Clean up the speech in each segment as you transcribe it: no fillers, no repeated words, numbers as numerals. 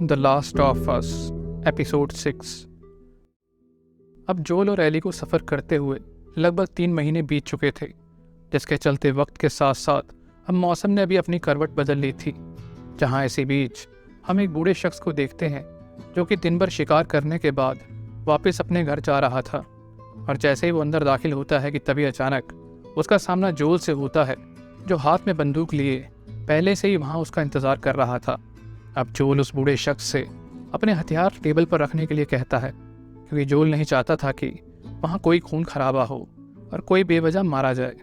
The last of us episode 6। अब जोल और एली को सफ़र करते हुए लगभग 3 महीने बीत चुके थे, जिसके चलते वक्त के साथ साथ अब मौसम ने अभी अपनी करवट बदल ली थी। जहाँ इसी बीच हम एक बूढ़े शख्स को देखते हैं जो कि दिन भर शिकार करने के बाद वापस अपने घर जा रहा था, और जैसे ही वो अंदर दाखिल होता है कि तभी अचानक उसका सामना जोल से होता है, जो हाथ में बंदूक लिए पहले से ही वहाँ उसका इंतज़ार कर रहा था। अब जोल उस बूढ़े शख्स से अपने हथियार टेबल पर रखने के लिए कहता है, क्योंकि जोल नहीं चाहता था कि वहाँ कोई खून खराबा हो और कोई बेवजह मारा जाए।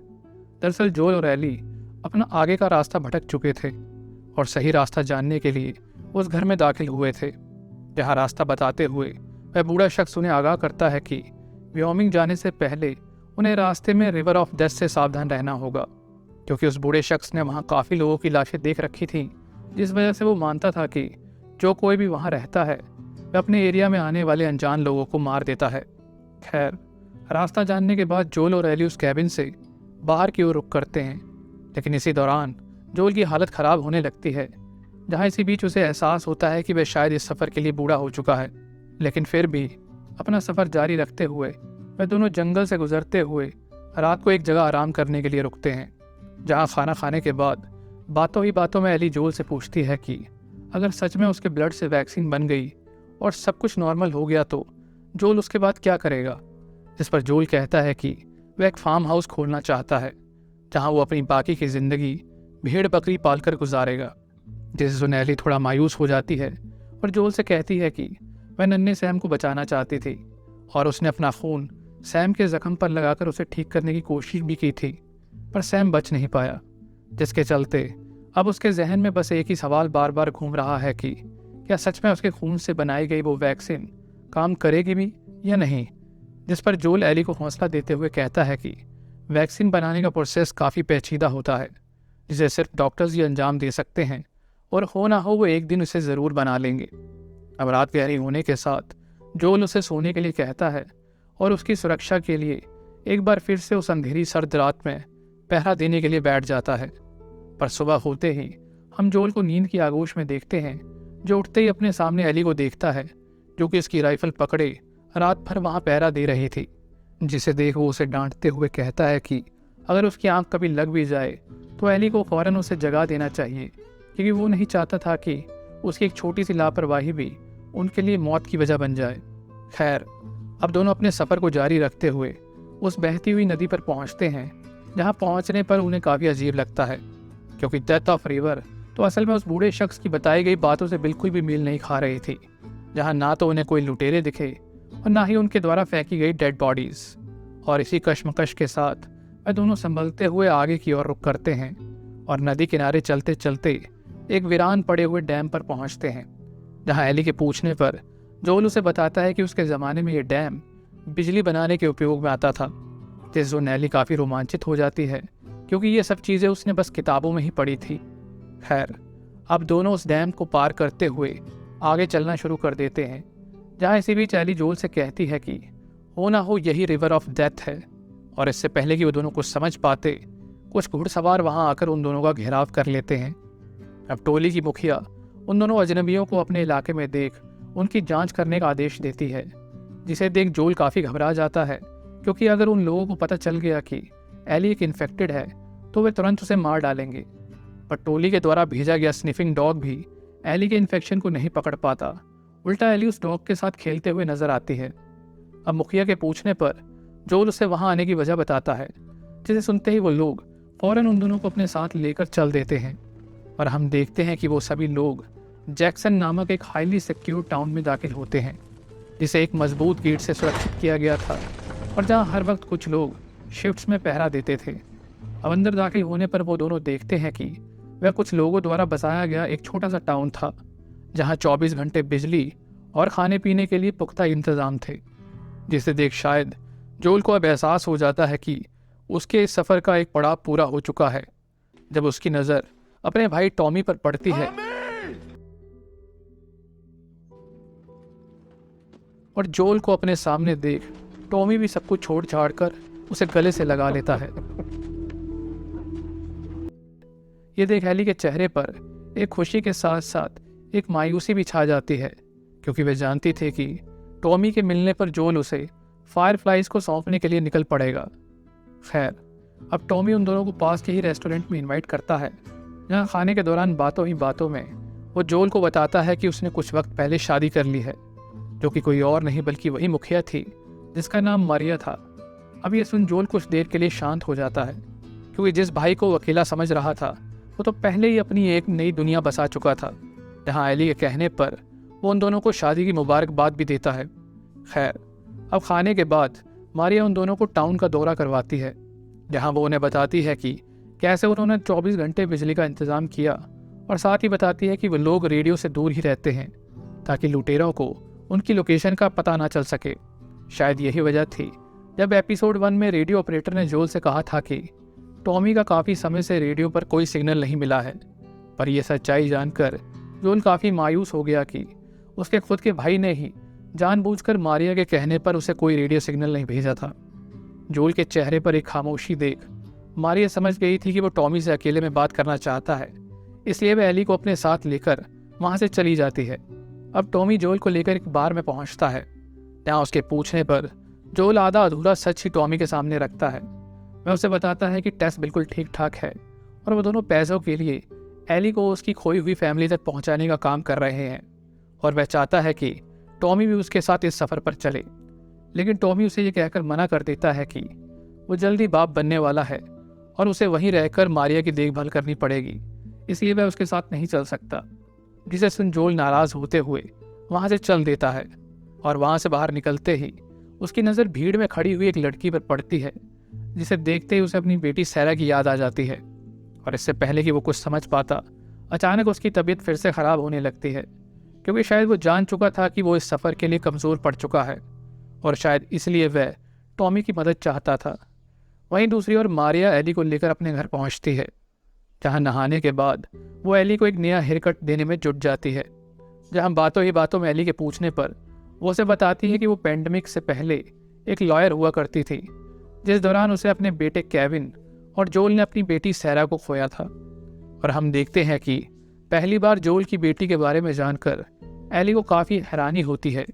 दरअसल जोल और एली अपना आगे का रास्ता भटक चुके थे और सही रास्ता जानने के लिए उस घर में दाखिल हुए थे, जहाँ रास्ता बताते हुए वह बूढ़ा शख्स उन्हें आगाह करता है कि व्योमिंग जाने से पहले उन्हें रास्ते में रिवर ऑफ डेथ से सावधान रहना होगा, क्योंकि उस बूढ़े शख्स ने वहाँ काफ़ी लोगों की लाशें देख रखी थीं, जिस वजह से वो मानता था कि जो कोई भी वहाँ रहता है वह अपने एरिया में आने वाले अनजान लोगों को मार देता है। खैर, रास्ता जानने के बाद जोल और एली उस कैबिन से बाहर की ओर रुख करते हैं, लेकिन इसी दौरान जोल की हालत ख़राब होने लगती है, जहाँ इसी बीच उसे एहसास होता है कि वह शायद इस सफ़र के लिए बूढ़ा हो चुका है। लेकिन फिर भी अपना सफ़र जारी रखते हुए वह दोनों जंगल से गुजरते हुए रात को एक जगह आराम करने के लिए रुकते हैं, जहाँ खाना खाने के बाद बातों ही बातों में एली जोल से पूछती है कि अगर सच में उसके ब्लड से वैक्सीन बन गई और सब कुछ नॉर्मल हो गया तो जोल उसके बाद क्या करेगा। जिस पर जोल कहता है कि वह एक फार्म हाउस खोलना चाहता है, जहाँ वो अपनी बाकी की ज़िंदगी भेड़ बकरी पालकर गुजारेगा। जिससे सुन एली थोड़ा मायूस हो जाती है और जोल से कहती है कि वह नन्हे सैम को बचाना चाहती थी और उसने अपना खून सैम के ज़ख्म पर लगाकर उसे ठीक करने की कोशिश भी की थी, पर सैम बच नहीं पाया, जिसके चलते अब उसके जहन में बस एक ही सवाल बार बार घूम रहा है कि क्या सच में उसके खून से बनाई गई वो वैक्सीन काम करेगी भी या नहीं। जिस पर जोल एली को हौसला देते हुए कहता है कि वैक्सीन बनाने का प्रोसेस काफ़ी पेचीदा होता है, जिसे सिर्फ डॉक्टर्स ही अंजाम दे सकते हैं, और हो ना हो वो एक दिन उसे ज़रूर बना लेंगे। अब रात गहरी होने के साथ जोल उसे सोने के लिए कहता है और उसकी सुरक्षा के लिए एक बार फिर से उस अंधेरी सर्द रात में पहरा देने के लिए बैठ जाता है। पर सुबह होते ही हम जोल को नींद की आगोश में देखते हैं, जो उठते ही अपने सामने एली को देखता है, जो कि इसकी राइफल पकड़े रात भर वहाँ पहरा दे रही थी। जिसे देख वो उसे डांटते हुए कहता है कि अगर उसकी आंख कभी लग भी जाए तो एली को फ़ौरन उसे जगा देना चाहिए, क्योंकि वो नहीं चाहता था कि उसकी एक छोटी सी लापरवाही भी उनके लिए मौत की वजह बन जाए। खैर, अब दोनों अपने सफ़र को जारी रखते हुए उस बहती हुई नदी पर पहुँचते हैं, जहाँ पहुँचने पर उन्हें काफ़ी अजीब लगता है, क्योंकि डेथ ऑफ रिवर तो असल में उस बूढ़े शख्स की बताई गई बातों से बिल्कुल भी मेल नहीं खा रही थी, जहाँ ना तो उन्हें कोई लुटेरे दिखे और ना ही उनके द्वारा फेंकी गई डेड बॉडीज़। और इसी कश्मकश के साथ वह दोनों संभलते हुए आगे की ओर रुख करते हैं और नदी किनारे चलते चलते एक वीरान पड़े हुए डैम पर पहुँचते हैं, जहाँ एली के पूछने पर जोल उसे बताता है कि उसके ज़माने में ये डैम बिजली बनाने के उपयोग में आता था। जिससे एली काफ़ी रोमांचित हो जाती है, क्योंकि ये सब चीज़ें उसने बस किताबों में ही पढ़ी थी। खैर, अब दोनों उस डैम को पार करते हुए आगे चलना शुरू कर देते हैं, जहाँ इसी बीच एली जोल से कहती है कि हो ना हो यही रिवर ऑफ डेथ है। और इससे पहले कि वो दोनों कुछ समझ पाते, कुछ घुड़सवार वहाँ आकर उन दोनों का घेराव कर लेते हैं। अब टोली की मुखिया उन दोनों अजनबियों को अपने इलाके में देख उनकी जांच करने का आदेश देती है, जिसे देख जोल काफ़ी घबरा जाता है, क्योंकि अगर उन लोगों को पता चल गया कि एली एक इन्फेक्टेड है तो वे तुरंत उसे मार डालेंगे। पर टोली के द्वारा भेजा गया स्निफिंग डॉग भी एली के इन्फेक्शन को नहीं पकड़ पाता, उल्टा एली उस डॉग के साथ खेलते हुए नजर आती है। अब मुखिया के पूछने पर जोल उसे वहां आने की वजह बताता है, जिसे सुनते ही वो लोग फौरन उन दोनों को अपने साथ लेकर चल देते हैं, और हम देखते हैं कि वो सभी लोग जैक्सन नामक एक हाईली सिक्योर टाउन में दाखिल होते हैं, जिसे एक मजबूत गेट से सुरक्षित किया गया था और जहाँ हर वक्त कुछ लोग शिफ्ट्स में पहरा देते थे। अब अंदर दाखिल होने पर वो दोनों देखते हैं कि वह कुछ लोगों द्वारा बसाया गया एक छोटा सा टाउन था, जहाँ 24 घंटे बिजली और खाने पीने के लिए पुख्ता इंतज़ाम थे। जिसे देख शायद जोल को अब एहसास हो जाता है कि उसके इस सफ़र का एक पड़ाव पूरा हो चुका है, जब उसकी नज़र अपने भाई टॉमी पर पड़ती है और जोल को अपने सामने देख टॉमी भी सब कुछ छोड़ छाड़ कर उसे गले से लगा लेता है। ये देख एली के चेहरे पर एक खुशी के साथ साथ एक मायूसी भी छा जाती है, क्योंकि वे जानती थी कि टॉमी के मिलने पर जोल उसे फायरफ्लाइज को सौंपने के लिए निकल पड़ेगा। खैर, अब टॉमी उन दोनों को पास के ही रेस्टोरेंट में इनवाइट करता है, जहाँ खाने के दौरान बातों ही बातों में वो जोल को बताता है कि उसने कुछ वक्त पहले शादी कर ली है, जो कि कोई और नहीं बल्कि वही मुखिया थी जिसका नाम मारिया था। अब ये सुन जोल कुछ देर के लिए शांत हो जाता है, क्योंकि जिस भाई को वो अकेला समझ रहा था वो तो पहले ही अपनी एक नई दुनिया बसा चुका था, जहाँ एली के कहने पर वो उन दोनों को शादी की मुबारकबाद भी देता है। खैर, अब खाने के बाद मारिया उन दोनों को टाउन का दौरा करवाती है, जहाँ वो उन्हें बताती है कि कैसे उन्होंने 24 घंटे बिजली का इंतज़ाम किया, और साथ ही बताती है कि वो लोग रेडियो से दूर ही रहते हैं ताकि लुटेरों को उनकी लोकेशन का पता ना चल सके। शायद यही वजह थी जब एपिसोड 1 में रेडियो ऑपरेटर ने जोल से कहा था कि टॉमी का काफ़ी समय से रेडियो पर कोई सिग्नल नहीं मिला है। पर यह सच्चाई जानकर जोल काफ़ी मायूस हो गया कि उसके खुद के भाई ने ही जानबूझकर मारिया के कहने पर उसे कोई रेडियो सिग्नल नहीं भेजा था। जोल के चेहरे पर एक खामोशी देख मारिया समझ गई थी कि वो टॉमी से अकेले में बात करना चाहता है, इसलिए वह एली को अपने साथ लेकर वहाँ से चली जाती है। अब टॉमी जोल को लेकर एक बार में पहुँचता है, जहाँ उसके पूछने पर जोल आधा अधूरा सच ही टॉमी के सामने रखता है। वह उसे बताता है कि टेस्ट बिल्कुल ठीक ठाक है और वो दोनों पैसों के लिए एली को उसकी खोई हुई फैमिली तक पहुंचाने का काम कर रहे हैं, और वह चाहता है कि टॉमी भी उसके साथ इस सफ़र पर चले। लेकिन टॉमी उसे ये कहकर मना कर देता है कि वो जल्दी बाप बनने वाला है और उसे वहीं रहकर मारिया की देखभाल करनी पड़ेगी, इसलिए वह उसके साथ नहीं चल सकता। जिसे सुन जोल नाराज़ होते हुए वहाँ से चल देता है, और वहाँ से बाहर निकलते ही उसकी नज़र भीड़ में खड़ी हुई एक लड़की पर पड़ती है, जिसे देखते ही उसे अपनी बेटी सैरा की याद आ जाती है। और इससे पहले कि वो कुछ समझ पाता, अचानक उसकी तबीयत फिर से ख़राब होने लगती है, क्योंकि शायद वो जान चुका था कि वो इस सफ़र के लिए कमज़ोर पड़ चुका है, और शायद इसलिए वह टॉमी की मदद चाहता था। वहीं दूसरी ओर मारिया एली को लेकर अपने घर पहुंचती है, जहां नहाने के बाद वो एली को एक नया हेयर कट देने में जुट जाती है। जहां बातों ही बातों में एली के पूछने पर वो उसे बताती है कि वो पेंडेमिक से पहले एक लॉयर हुआ करती थी, जिस दौरान उसे अपने बेटे केविन और जोल ने अपनी बेटी सैरा को खोया था। और हम देखते हैं कि पहली बार जोल की बेटी के बारे में जानकर एली को काफ़ी हैरानी होती है।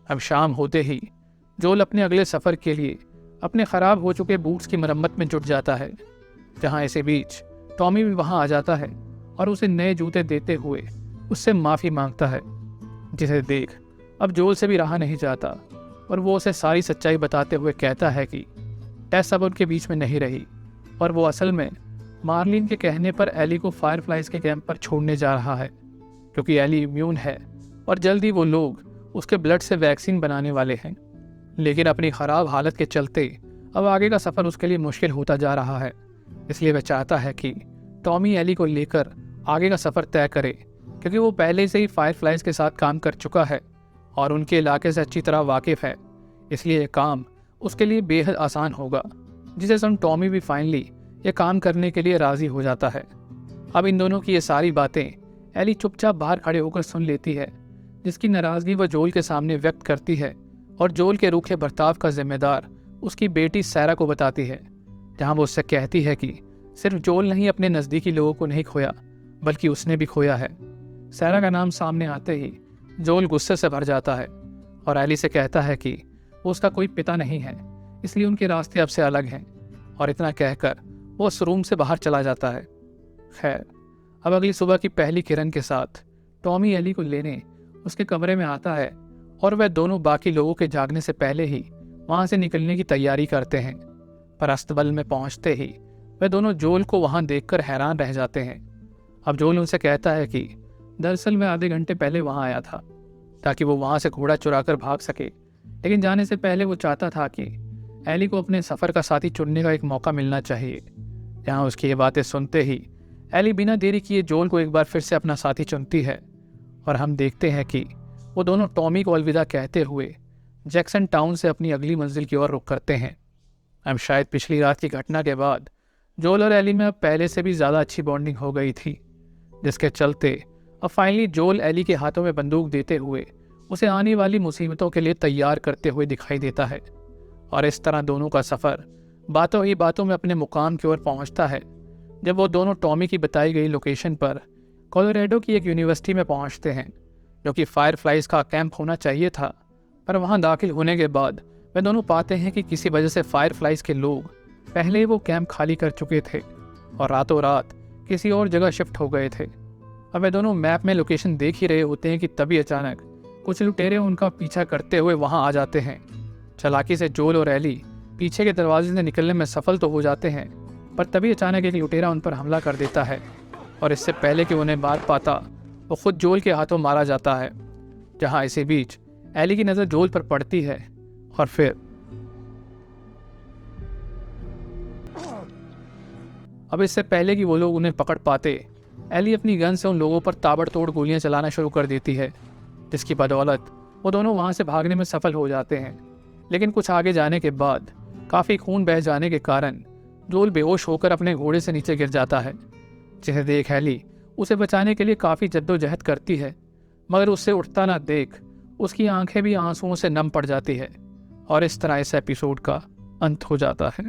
अब शाम होते ही जोल अपने अगले सफ़र के लिए अपने ख़राब हो चुके बूट्स की मरम्मत में जुट जाता है, जहां इसी बीच टॉमी भी वहां आ जाता है और उसे नए जूते देते हुए उससे माफ़ी मांगता है, जिसे देख अब जोल से भी रहा नहीं जाता, और वो उसे सारी सच्चाई बताते हुए कहता है कि टेस अब उनके बीच में नहीं रही, और वो असल में मार्लिन के कहने पर एली को फायरफ्लाइज के कैंप पर छोड़ने जा रहा है, क्योंकि एली इम्यून है और जल्दी वो लोग उसके ब्लड से वैक्सीन बनाने वाले हैं। लेकिन अपनी ख़राब हालत के चलते अब आगे का सफ़र उसके लिए मुश्किल होता जा रहा है, इसलिए वह चाहता है कि टॉमी एली को लेकर आगे का सफ़र तय करे, क्योंकि वो पहले से ही फायरफ्लाइज के साथ काम कर चुका है और उनके इलाके से अच्छी तरह वाकिफ़ है, इसलिए यह काम उसके लिए बेहद आसान होगा। जिसे सुन टॉमी भी फाइनली ये काम करने के लिए राज़ी हो जाता है। अब इन दोनों की ये सारी बातें एली चुपचाप बाहर खड़े होकर सुन लेती है, जिसकी नाराज़गी वह जोल के सामने व्यक्त करती है, और जोल के रूखे बर्ताव का जिम्मेदार उसकी बेटी सैरा को बताती है, जहां वो उससे कहती है कि सिर्फ जोल नहीं अपने नज़दीकी लोगों को नहीं खोया, बल्कि उसने भी खोया है। सैरा का नाम सामने आते ही जोल गुस्से से भर जाता है और एली से कहता है कि वो उसका कोई पिता नहीं है, इसलिए उनके रास्ते अब से अलग हैं, और इतना कहकर वो उस रूम से बाहर चला जाता है। खैर, अब अगली सुबह की पहली किरण के साथ टॉमी एली को लेने उसके कमरे में आता है, और वह दोनों बाकी लोगों के जागने से पहले ही वहाँ से निकलने की तैयारी करते हैं। पर अस्तबल में पहुँचते ही वह दोनों जोल को वहाँ देखकर हैरान रह जाते हैं। अब जोल उनसे कहता है कि दरअसल मैं आधे घंटे पहले वहाँ आया था ताकि वो वहाँ से घोड़ा चुरा कर भाग सके, लेकिन जाने से पहले वो चाहता था कि एली को अपने सफ़र का साथी चुनने का एक मौका मिलना चाहिए। यहाँ उसकी ये बातें सुनते ही एली बिना देरी किए जोल को एक बार फिर से अपना साथी चुनती है, और हम देखते हैं कि वो दोनों टॉमी को अलविदा कहते हुए जैक्सन टाउन से अपनी अगली मंजिल की ओर रुख करते हैं। अब शायद पिछली रात की घटना के बाद जोल और एली में अब पहले से भी ज़्यादा अच्छी बॉन्डिंग हो गई थी, जिसके चलते अब फाइनली जोल एली के हाथों में बंदूक देते हुए उसे आने वाली मुसीबतों के लिए तैयार करते हुए दिखाई देता है। और इस तरह दोनों का सफ़र बातों ही बातों में अपने मुकाम की ओर पहुंचता है, जब वो दोनों टॉमी की बताई गई लोकेशन पर कोलोराडो की एक यूनिवर्सिटी में पहुंचते हैं, जो कि फायरफ्लाइज का कैंप होना चाहिए था। पर वहां दाखिल होने के बाद वे दोनों पाते हैं कि किसी वजह से फायरफ्लाइज के लोग पहले ही वो कैंप खाली कर चुके थे और रातों रात किसी और जगह शिफ्ट हो गए थे। अब वे दोनों मैप में लोकेशन देख ही रहे होते हैं कि तभी अचानक कुछ लुटेरे उनका पीछा करते हुए वहां आ जाते हैं। चालाकी से जोल और एली पीछे के दरवाजे से निकलने में सफल तो हो जाते हैं, पर तभी अचानक एक लुटेरा उन पर हमला कर देता है और इससे पहले कि उन्हें मार पाता वो खुद जोल के हाथों मारा जाता है। जहां इसी बीच एली की नज़र जोल पर पड़ती है और फिर अब इससे पहले कि वो लोग उन्हें पकड़ पाते, एली अपनी गन से उन लोगों पर ताबड़तोड़ गोलियां चलाना शुरू कर देती है, जिसकी बदौलत वो दोनों वहां से भागने में सफल हो जाते हैं। लेकिन कुछ आगे जाने के बाद काफ़ी खून बह जाने के कारण जोल बेहोश होकर अपने घोड़े से नीचे गिर जाता है, जिसे देख एली उसे बचाने के लिए काफ़ी जद्दोजहद करती है, मगर उससे उठता ना देख उसकी आंखें भी आंसुओं से नम पड़ जाती है और इस तरह इस एपिसोड का अंत हो जाता है।